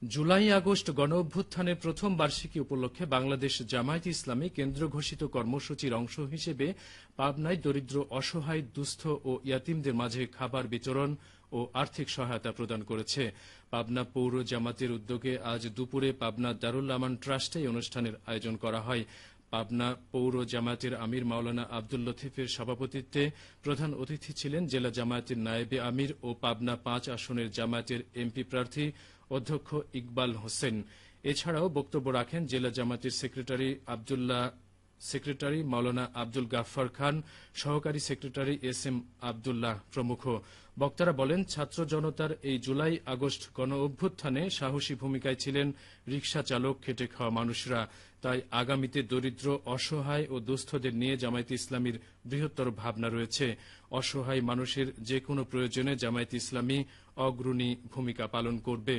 July August গণঅভ্যুত্থানের প্রথম বার্ষিকী উপলক্ষে বাংলাদেশ জামায়াত ইসলামী কেন্দ্র ঘোষিত কর্মসূচির অংশ হিসেবে পাবনায় দরিদ্র, অসহায়, দুস্থ ও ইয়াতিমদের মাঝে খাবার বিতরণ ও আর্থিক সহায়তা প্রদান করেছে। পাবনা পৌর জামাতের উদ্যোগে আজ দুপুরে পাবনা দারুল আমান ট্রাস্টে এই অনুষ্ঠানের আয়োজন করা হয়। পাবনা পৌর জামায়াতের আমির মাওলানা আব্দুল লতিফের সভাপতিত্বে প্রধান অতিথি ছিলেন জেলা জামায়াতের নায়েবে আমির ও পাবনা ৫ আসনের জামায়াতের এমপি প্রার্থী অধ্যক্ষ ইকবাল হোসেন। এছাড়াও বক্তব্য রাখেন জেলা জামায়াতের সেক্রেটারি মাওলানা আব্দুল গাফফার খান, সহকারী সেক্রেটারি এস এম আব্দুল্লাহ প্রমুখ। বক্তারা বলেন, ছাত্র জনতার এই জুলাই আগস্ট গণ অভ্যুত্থানে সাহসী ভূমিকায় ছিলেন রিকশা চালক, খেটে খাওয়া মানুষরা। তাই আগামীতে দরিদ্র, অসহায় ও দুস্থদের নিয়ে জামায়াতে ইসলামীর বৃহত্তর ভাবনা রয়েছে। অসহায় মানুষের যে কোনো প্রয়োজনে জামায়াতে ইসলামী অগ্রণী ভূমিকা পালন করবে।